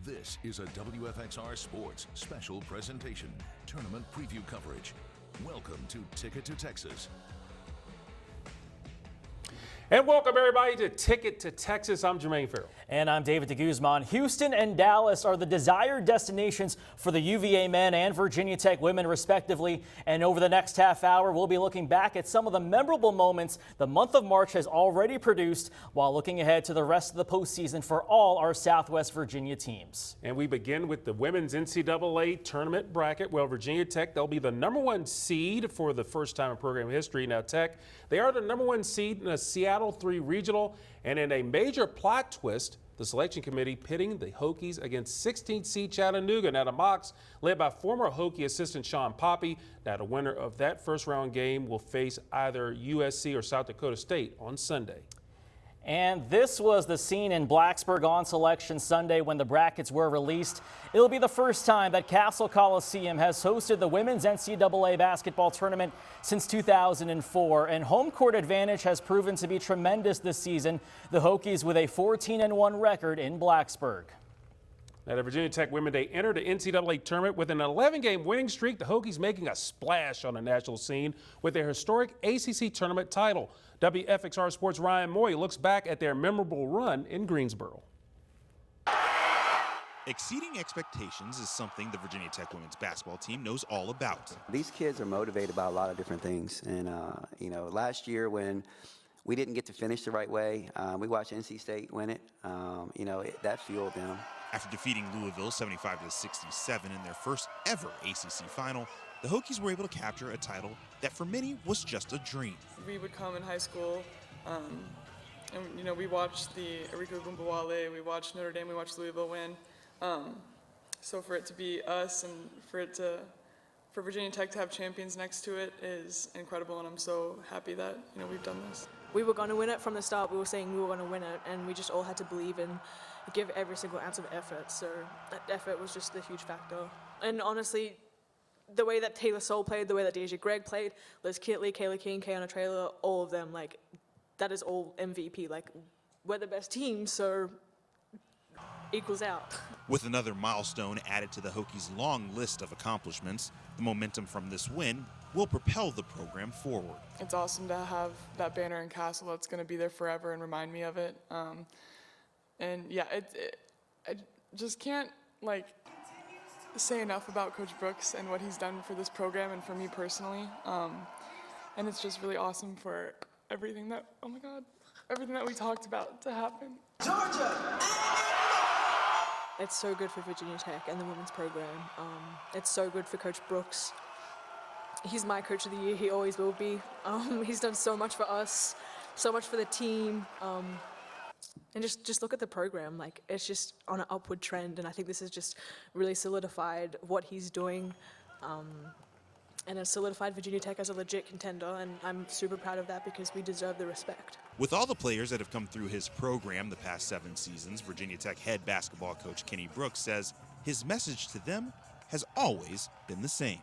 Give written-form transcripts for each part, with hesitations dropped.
This is a WFXR Sports special presentation, tournament preview coverage. Welcome to Ticket to Texas. And welcome everybody to Ticket to Texas. I'm Jermaine Ferrell. And I'm David DeGuzman. Houston and Dallas are the desired destinations for the UVA men and Virginia Tech women respectively. And over the next half hour, we'll be looking back at some of the memorable moments the month of March has already produced while looking ahead to the rest of the postseason for all our Southwest Virginia teams. And we begin with the women's NCAA tournament bracket. Well, Virginia Tech, they'll be the #1 seed for the first time in program history. Now Tech, they are the #1 seed in a Seattle 3 regional, and in a major plot twist, the selection committee pitting the Hokies against 16th seed Chattanooga. Now the Mocs, led by former Hokie assistant Sean Poppy. Now the winner of that first round game will face either USC or South Dakota State on Sunday. And this was the scene in Blacksburg on Selection Sunday when the brackets were released. It'll be the first time that Castle Coliseum has hosted the women's NCAA basketball tournament since 2004, and home court advantage has proven to be tremendous this season. The Hokies with a 14-1 record in Blacksburg. Now the Virginia Tech women, they entered the NCAA tournament with an 11-game winning streak. The Hokies making a splash on the national scene with their historic ACC tournament title. WFXR Sports' Ryan Moy looks back at their memorable run in Greensboro. Exceeding expectations is something the Virginia Tech women's basketball team knows all about. These kids are motivated by a lot of different things. And, last year when we didn't get to finish the right way, we watched NC State win it. That fueled them. After defeating Louisville 75-67 in their first ever ACC final, the Hokies were able to capture a title that for many was just a dream. We would come in high school, and we watched the Erika Gumbawale, we watched Notre Dame, we watched Louisville win. So for it to be us and for Virginia Tech to have champions next to it is incredible, and I'm so happy that we've done this. We were going to win it from the start. We were saying we were going to win it, and we just all had to believe and give every single ounce of effort. So that effort was just a huge factor. And honestly, the way that Taylor Soule played, the way that Deja Gregg played, Liz Kitley, Kayla King, Kayana Traylor, all of them, that is all MVP. We're the best team, so equals out. With another milestone added to the Hokies' long list of accomplishments, the momentum from this win will propel the program forward. It's awesome to have that banner in Castle that's going to be there forever and remind me of it. I just can't say enough about Coach Brooks and what he's done for this program and for me personally. And it's just really awesome for everything that we talked about to happen. Georgia! It's so good for Virginia Tech and the women's program. It's so good for Coach Brooks. He's my coach of the year. He always will be. He's done so much for us, so much for the team. And just look at the program. It's just on an upward trend, and I think this has just really solidified what he's doing, and has solidified Virginia Tech as a legit contender, and I'm super proud of that because we deserve the respect. With all the players that have come through his program the past 7 seasons, Virginia Tech head basketball coach Kenny Brooks says his message to them has always been the same.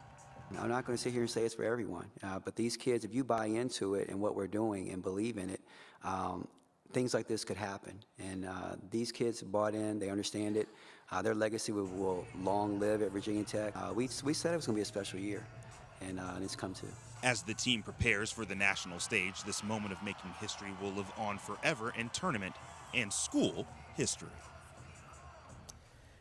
I'm not going to sit here and say it's for everyone, but these kids, if you buy into it and what we're doing and believe in it, things like this could happen. And these kids bought in, they understand it. Their legacy will long live at Virginia Tech. We said it was going to be a special year, and it's come to. As the team prepares for the national stage, this moment of making history will live on forever in tournament and school history.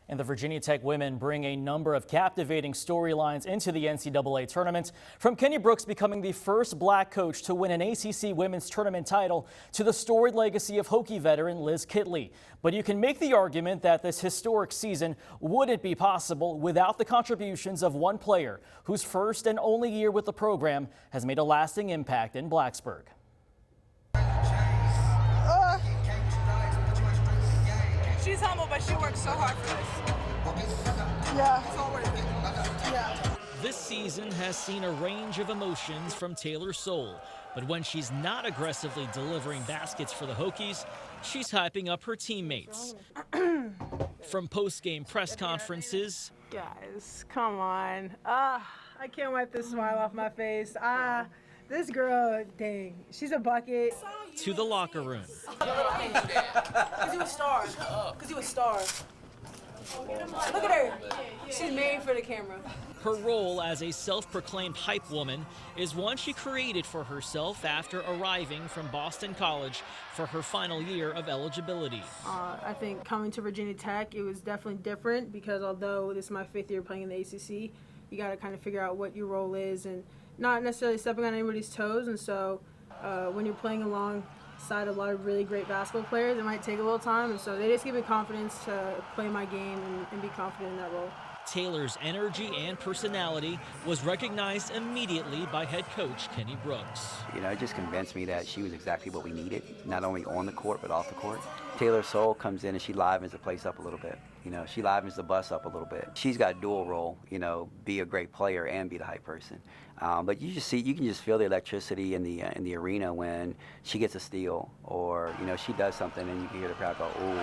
And the Virginia Tech women bring a number of captivating storylines into the NCAA tournament, from Kenny Brooks becoming the first black coach to win an ACC women's tournament title to the storied legacy of Hokie veteran Liz Kitley. But you can make the argument that this historic season wouldn't be possible without the contributions of one player whose first and only year with the program has made a lasting impact in Blacksburg. She's humble, but she works so hard for this. Yeah. It's all worth it. Yeah. This season has seen a range of emotions from Taylor Soule, but when she's not aggressively delivering baskets for the Hokies, she's hyping up her teammates. From post-game press conferences. Guys, come on. I can't wipe this smile off my face. This girl, dang, she's a bucket. To the locker room. Because you a star. Because you a star. Look at her. She's made for the camera. Her role as a self-proclaimed hype woman is one she created for herself after arriving from Boston College for her final year of eligibility. I think coming to Virginia Tech, it was definitely different because although this is my 5th year playing in the ACC, you got to kind of figure out what your role is and not necessarily stepping on anybody's toes. And so when you're playing alongside a lot of really great basketball players, it might take a little time. And so they just give me confidence to play my game and be confident in that role. Taylor's energy and personality was recognized immediately by head coach Kenny Brooks. You know, it just convinced me that she was exactly what we needed, not only on the court, but off the court. Taylor Soul comes in and she livens the place up a little bit. You know, she livens the bus up a little bit. She's got a dual role, you know, be a great player and be the hype person. But you can just feel the electricity in the arena when she gets a steal or, you know, she does something and you can hear the crowd go, ooh.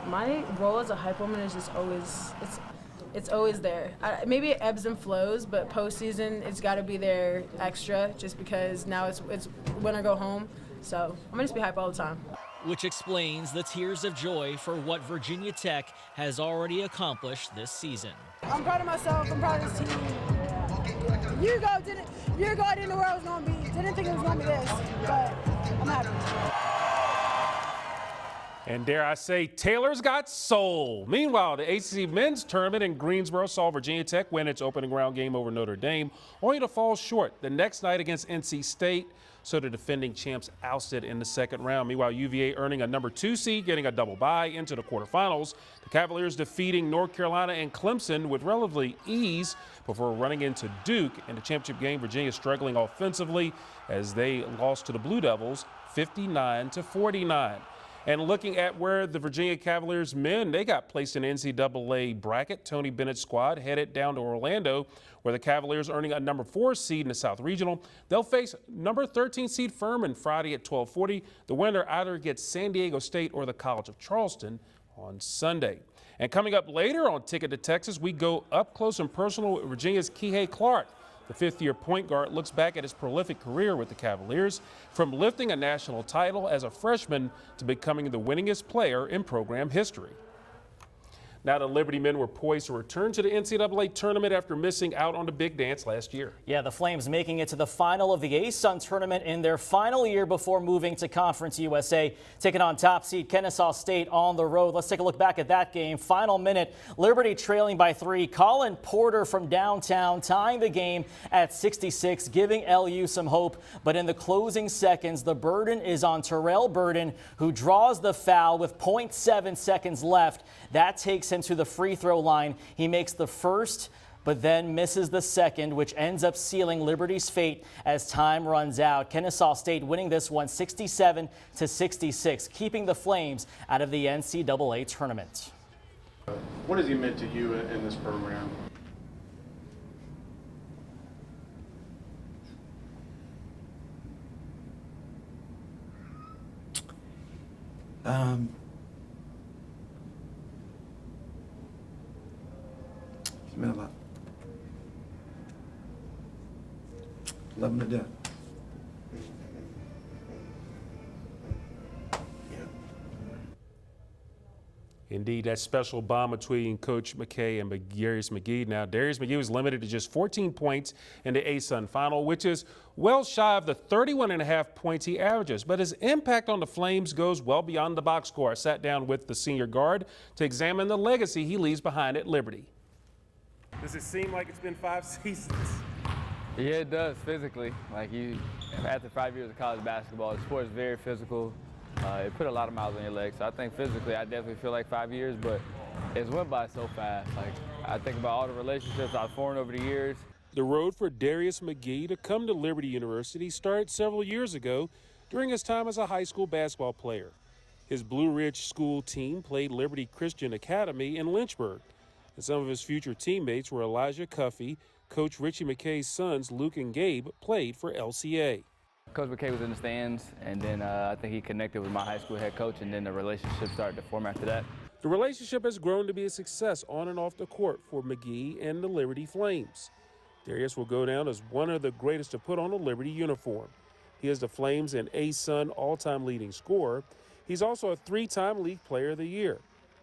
My role as a hype woman is just always, it's always there. Maybe it ebbs and flows, but postseason, it's got to be there extra just because now it's win or go home. So I'm going to just be hype all the time. Which explains the tears of joy for what Virginia Tech has already accomplished this season. I'm proud of myself. I'm proud of this team. Year ago, I didn't know where I was going to be. Didn't think it was going to be this, but I'm happy. And dare I say, Taylor's got soul. Meanwhile, the ACC men's tournament in Greensboro saw Virginia Tech win its opening round game over Notre Dame, only to fall short the next night against NC State. So the defending champs ousted in the second round. Meanwhile, UVA earning a number 2 seed, getting a double bye into the quarterfinals. The Cavaliers defeating North Carolina and Clemson with relatively ease before running into Duke in the championship game. Virginia struggling offensively as they lost to the Blue Devils 59-49. And looking at where the Virginia Cavaliers men, they got placed in NCAA bracket. Tony Bennett's squad headed down to Orlando, where the Cavaliers earning a number 4 seed in the South Regional. They'll face number 13 seed Furman Friday at 12:40. The winner either gets San Diego State or the College of Charleston on Sunday. And coming up later on Ticket to Texas, we go up close and personal with Virginia's Kihei Clark. The 5th-year point guard looks back at his prolific career with the Cavaliers, from lifting a national title as a freshman to becoming the winningest player in program history. Now the Liberty men were poised to return to the NCAA tournament after missing out on the big dance last year. Yeah, the Flames making it to the final of the ASUN tournament in their final year before moving to Conference USA, taking on top seed Kennesaw State on the road. Let's take a look back at that game. Final minute, Liberty trailing by 3. Colin Porter from downtown tying the game at 66, giving LU some hope. But in the closing seconds, the burden is on Terrell Burden, who draws the foul with 0.7 seconds left. That takes him to the free throw line. He makes the first, but then misses the second, which ends up sealing Liberty's fate as time runs out. Kennesaw State winning this one 67-66, keeping the Flames out of the NCAA tournament. What has he meant to you in this program? It's meant a lot. Love him to death. Indeed, that special bond between Coach McKay and Darius McGee. Now, Darius McGee was limited to just 14 points in the ASUN final, which is well shy of the 31.5 points he averages. But his impact on the Flames goes well beyond the box score. I sat down with the senior guard to examine the legacy he leaves behind at Liberty. Does it seem like it's been 5 seasons? Yeah, it does, physically. Like after 5 years of college basketball, the sport is very physical. It put a lot of miles on your legs. So I think physically, I definitely feel like 5 years, but it's went by so fast. Like I think about all the relationships I've formed over the years. The road for Darius McGee to come to Liberty University started several years ago during his time as a high school basketball player. His Blue Ridge school team played Liberty Christian Academy in Lynchburg, and some of his future teammates were Elijah Cuffey. Coach Richie McKay's sons, Luke and Gabe, played for LCA. Coach McKay was in the stands, and then I think he connected with my high school head coach, and then the relationship started to form after that. The relationship has grown to be a success on and off the court for McGee and the Liberty Flames. Darius will go down as one of the greatest to put on a Liberty uniform. He is the Flames and ASUN all-time leading scorer. He's also a 3-time League Player of the Year.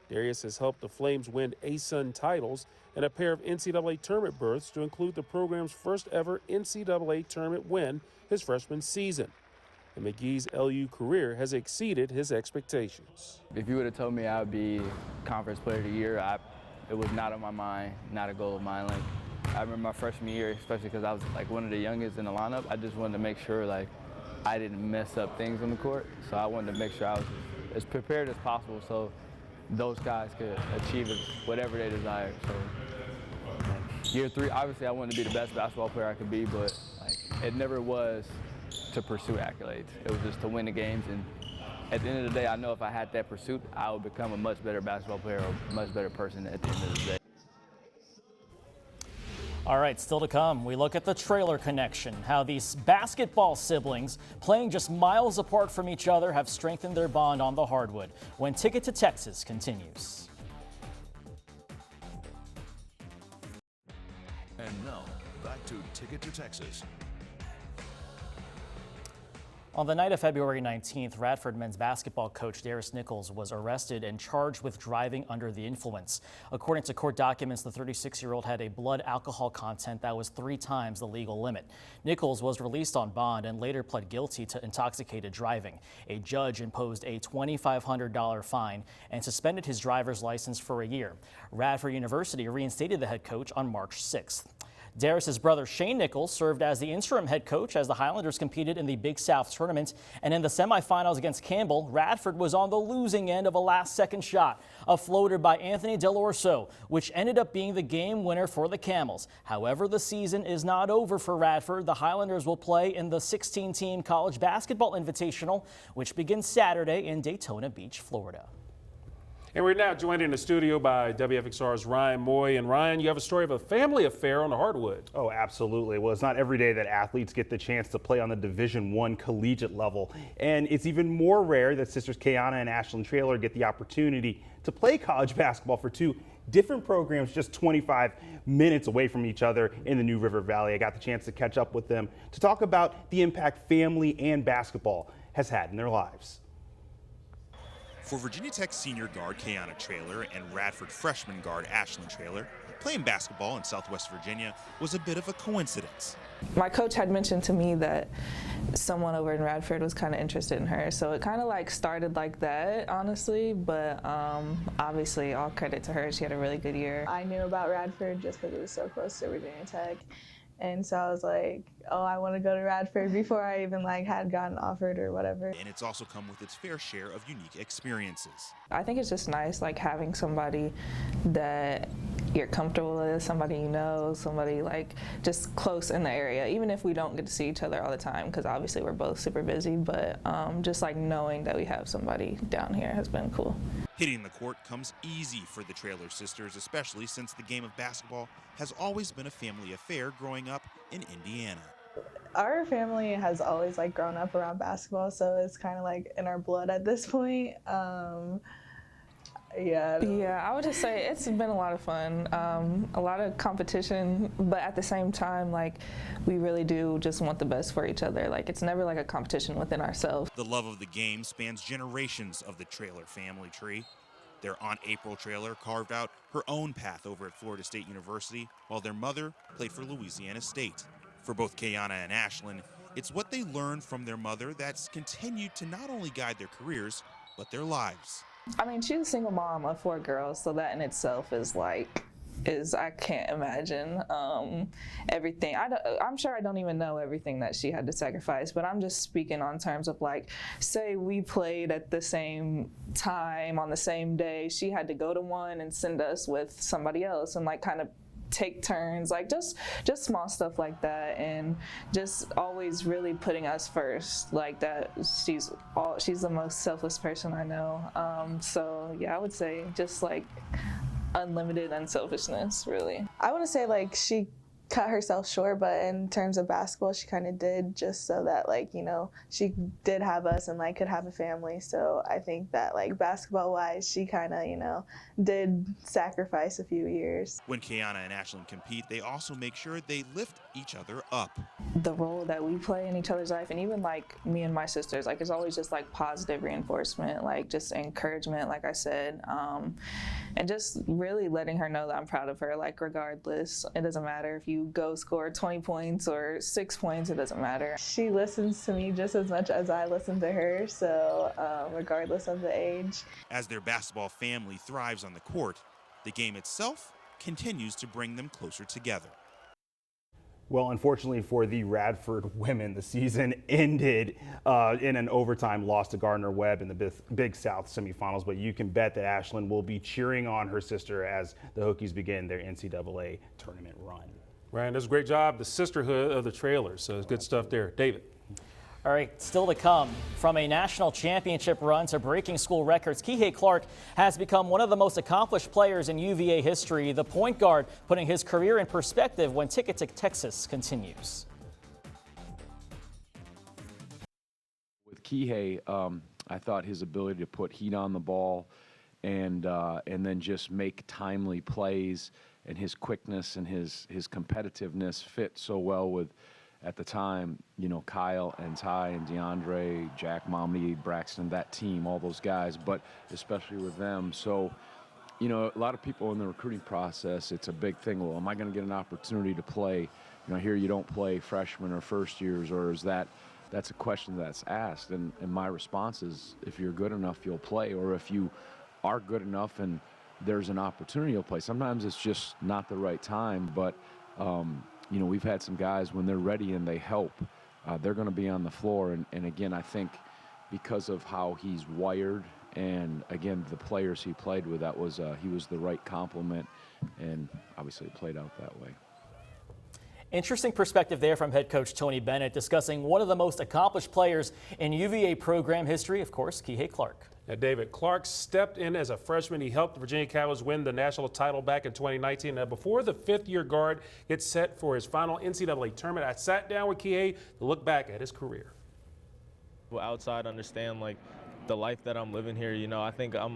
Darius has helped the Flames win ASUN titles and a pair of NCAA tournament berths to include the program's first ever NCAA tournament win his freshman season. And McGee's LU career has exceeded his expectations. If you would have told me I would be Conference Player of the Year, it was not on my mind, not a goal of mine. Like, I remember my freshman year, especially because I was like one of the youngest in the lineup, I just wanted to make sure like I didn't mess up things on the court. So I wanted to make sure I was as prepared as possible so those guys could achieve whatever they desired. So year 3, obviously I wanted to be the best basketball player I could be, but like, it never was to pursue accolades. It was just to win the games, and at the end of the day, I know if I had that pursuit, I would become a much better basketball player or a much better person at the end of the day. All right, still to come, we look at the Traylor connection, how these basketball siblings playing just miles apart from each other have strengthened their bond on the hardwood, when Ticket to Texas continues. And now, back to Ticket to Texas. On the night of February 19th, Radford men's basketball coach Darius Nichols was arrested and charged with driving under the influence. According to court documents, the 36-year-old had a blood alcohol content that was 3 times the legal limit. Nichols was released on bond and later pled guilty to intoxicated driving. A judge imposed a $2,500 fine and suspended his driver's license for a year. Radford University reinstated the head coach on March 6th. Darius's brother Shane Nichols served as the interim head coach as the Highlanders competed in the Big South tournament. And in the semifinals against Campbell, Radford was on the losing end of a last-second shot, a floater by Anthony Delorso, which ended up being the game winner for the Camels. However, the season is not over for Radford. The Highlanders will play in the 16-team College Basketball Invitational, which begins Saturday in Daytona Beach, Florida. And we're now joined in the studio by WFXR's Ryan Moy. And Ryan, you have a story of a family affair on the hardwood. Oh, absolutely. Well, it's not every day that athletes get the chance to play on the Division I collegiate level. And it's even more rare that sisters Kiana and Ashlyn Traylor get the opportunity to play college basketball for 2 different programs just 25 minutes away from each other in the New River Valley. I got the chance to catch up with them to talk about the impact family and basketball has had in their lives. For Virginia Tech senior guard Kiana Traylor and Radford freshman guard Ashlyn Traylor, playing basketball in Southwest Virginia was a bit of a coincidence. My coach had mentioned to me that someone over in Radford was kind of interested in her, so it kind of like started like that, honestly, but obviously all credit to her. She had a really good year. I knew about Radford just because it was so close to Virginia Tech. And so I was like, oh, I want to go to Radford before I even had gotten offered or whatever. And it's also come with its fair share of unique experiences. I think it's just nice having somebody that you're comfortable with, somebody you know, somebody just close in the area, even if we don't get to see each other all the time, because obviously we're both super busy, but just knowing that we have somebody down here has been cool. Hitting the court comes easy for the Traylor sisters, especially since the game of basketball has always been a family affair growing up in Indiana. Our family has always grown up around basketball, so it's kind of in our blood at this point. Yeah, I would just say it's been a lot of fun, a lot of competition, but at the same time, we really do just want the best for each other. It's never a competition within ourselves. The love of the game spans generations of the Traylor family tree. Their Aunt April Traylor carved out her own path over at Florida State University, while their mother played for Louisiana State. For both Kiana and Ashlyn, it's what they learned from their mother that's continued to not only guide their careers, but their lives. I mean, she's a single mom of 4 girls, so that in itself is I can't imagine everything. I'm sure I don't even know everything that she had to sacrifice, but I'm just speaking on terms of say we played at the same time on the same day. She had to go to one and send us with somebody else and kind of take turns, just small stuff like that, and just always really putting us first. That she's the most selfless person I know. So yeah, I would say just unlimited unselfishness, really. I want to say she cut herself short, but in terms of basketball, she kind of did, just so that, like, you know, she did have us and, like, could have a family. So I think that, like, basketball-wise, she kind of, you know, did sacrifice a few years. When Kiana and Ashlyn compete, they also make sure they lift each other up. The role that we play in each other's life, and even like me and my sisters, like it's always just like positive reinforcement, like just encouragement, like I said, and just really letting her know that I'm proud of her. Like regardless, it doesn't matter if you go score 20 points or 6 points, it doesn't matter. She listens to me just as much as I listen to her, so regardless of the age. As their basketball family thrives on the court, the game itself continues to bring them closer together. Well, unfortunately for the Radford women, the season ended in an overtime loss to Gardner-Webb in the Big South semifinals, but you can bet that Ashlyn will be cheering on her sister as the Hokies begin their NCAA tournament run. Ryan does a great job, the sisterhood of the Trailers, so it's good stuff there. David. All right, still to come. From a national championship run to breaking school records, Kihei Clark has become one of the most accomplished players in UVA history, the point guard putting his career in perspective when Ticket to Texas continues. With Kihei, I thought his ability to put heat on the ball and then just make timely plays, and his quickness and his competitiveness fit so well with, at the time, you know, Kyle and Ty and DeAndre, Jack Momney, Braxton, that team, all those guys, but especially with them. So, you know, a lot of people in the recruiting process, it's a big thing. Well, am I going to get an opportunity to play? You know, here you don't play freshmen or first years, or is that's a question that's asked. And my response is, if you're good enough, you'll play, or if you are good enough and there's an opportunity, you'll play. Sometimes it's just not the right time, but you know, we've had some guys when they're ready and they help, they're going to be on the floor. And again, I think because of how he's wired and, again, the players he played with, that was he was the right complement, and obviously it played out that way. Interesting perspective there from head coach Tony Bennett, discussing one of the most accomplished players in UVA program history, of course, Kihei Clark. Now, David, Clark stepped in as a freshman. He helped the Virginia Cowboys win the national title back in 2019. Now, before the fifth-year guard gets set for his final NCAA tournament, I sat down with Kihei to look back at his career. Well, outside, understand like the life that I'm living here. You know, I think I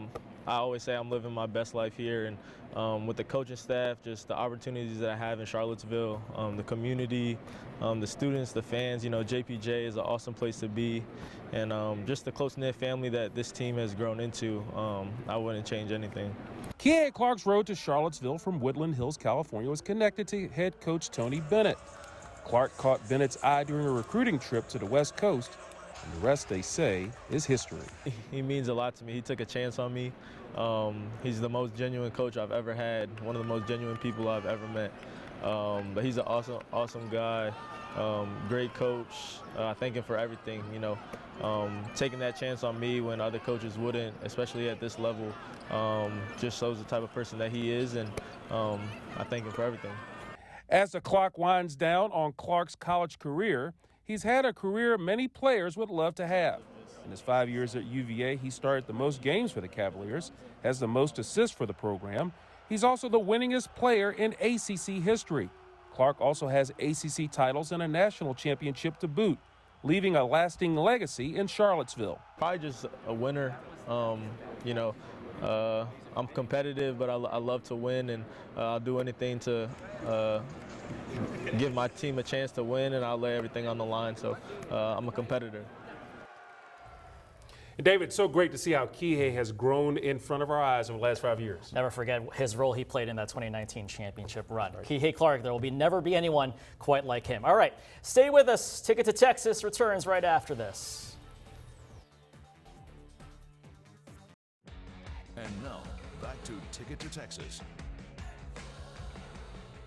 always say I'm living my best life here, and with the coaching staff, just the opportunities that I have in Charlottesville, the community, the students, the fans. You know, JPJ is an awesome place to be, and just the close-knit family that this team has grown into. I wouldn't change anything. Kihei Clark's road to Charlottesville from Woodland Hills, California, was connected to head coach Tony Bennett. Clark caught Bennett's eye during a recruiting trip to the West Coast. And the rest, they say, is history. He means a lot to me. He took a chance on me. He's the most genuine coach I've ever had, one of the most genuine people I've ever met. But he's an awesome guy, great coach. I thank him for everything, you know. Taking that chance on me when other coaches wouldn't, especially at this level, just shows the type of person that he is, and I thank him for everything. As the clock winds down on Clark's college career, he's had a career many players would love to have. In his 5 years at UVA, he started the most games for the Cavaliers, has the most assists for the program. He's also the winningest player in ACC history. Clark also has ACC titles and a national championship to boot, leaving a lasting legacy in Charlottesville. Probably just a winner. You know, I'm competitive, but I love to win, and I'll do anything to give my team a chance to win, and I'll lay everything on the line. So I'm a competitor. And David, so great to see how Kihei has grown in front of our eyes over the last 5 years. Never forget his role he played in that 2019 championship run. Right. Kihei Clark, there will never be anyone quite like him. All right, stay with us. Ticket to Texas returns right after this. And now, back to Ticket to Texas.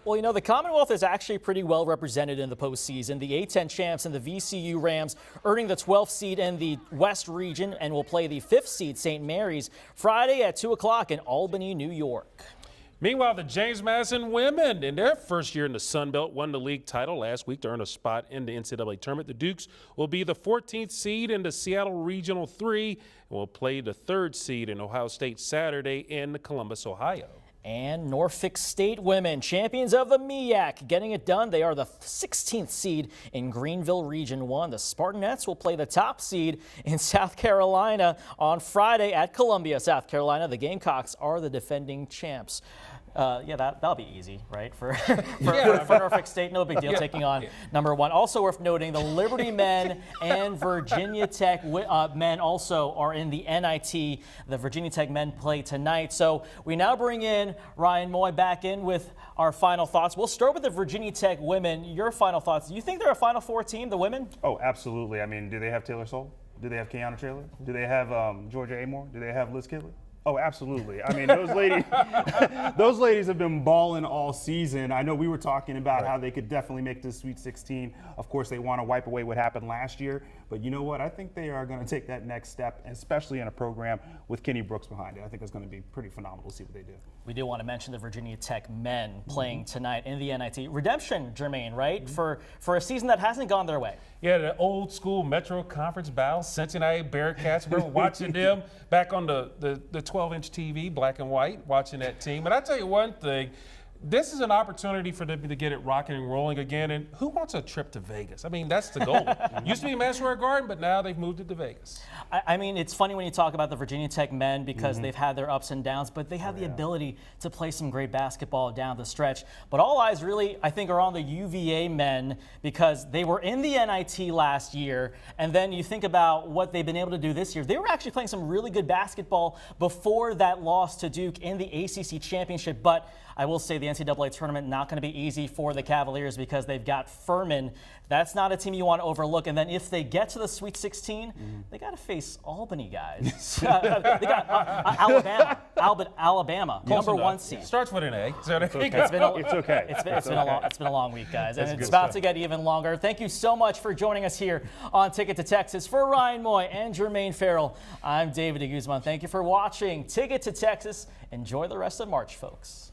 Well, you know, the Commonwealth is actually pretty well represented in the postseason. The A-10 champs and the VCU Rams earning the 12th seed in the West region and will play the 5th seed St. Mary's Friday at 2 o'clock in Albany, New York. Meanwhile, the James Madison women, in their first year in the Sun Belt, won the league title last week to earn a spot in the NCAA tournament. The Dukes will be the 14th seed in the Seattle Regional 3 and will play the 3rd seed in Ohio State Saturday in Columbus, Ohio. And Norfolk State women, champions of the MEAC, getting it done. They are the 16th seed in Greenville Region 1. The Spartanettes will play the top seed in South Carolina on Friday at Columbia, South Carolina. The Gamecocks are the defending champs. Yeah, that'll be easy, right? For Norfolk State, no big deal taking on number 1. Also worth noting, the Liberty men and Virginia Tech men also are in the NIT. The Virginia Tech men play tonight. So we now bring in Ryan Moy back in with our final thoughts. We'll start with the Virginia Tech women. Your final thoughts. Do you think they're a Final Four team, the women? Oh, absolutely. I mean, do they have Taylor Soule? Do they have Kiana Traylor? Do they have Georgia Amore? Do they have Liz Kidley? Oh, absolutely. I mean, those ladies have been balling all season. I know we were talking about how they could definitely make this Sweet 16. Of course, they want to wipe away what happened last year. But you know what? I think they are going to take that next step, especially in a program with Kenny Brooks behind it. I think it's going to be pretty phenomenal to see what they do. We do want to mention the Virginia Tech men playing tonight in the NIT. Redemption, Jermaine, right? For a season that hasn't gone their way. Yeah, the old school Metro Conference battle, Cincinnati Bearcats. Remember watching them back on the 12-inch TV, black and white, watching that team. And I tell you one thing, this is an opportunity for them to get it rocking and rolling again. And who wants a trip to Vegas? I mean, that's the goal. Used to be Madison Square Garden, but now they've moved it to Vegas. I mean, it's funny when you talk about the Virginia Tech men because they've had their ups and downs, but they have the ability to play some great basketball down the stretch. But all eyes really, I think, are on the UVA men because they were in the NIT last year. And then you think about what they've been able to do this year. They were actually playing some really good basketball before that loss to Duke in the ACC championship. But I will say the NCAA tournament not going to be easy for the Cavaliers because they've got Furman. That's not a team you want to overlook. And then if they get to the Sweet 16, they got to face Albany guys. They got Alabama, number 1 seed. Starts with an A. It's okay. It's been a long week, guys, and it's about to get even longer. Thank you so much for joining us here on Ticket to Texas. For Ryan Moy and Jermaine Ferrell, I'm David DeGuzman. Thank you for watching Ticket to Texas. Enjoy the rest of March, folks.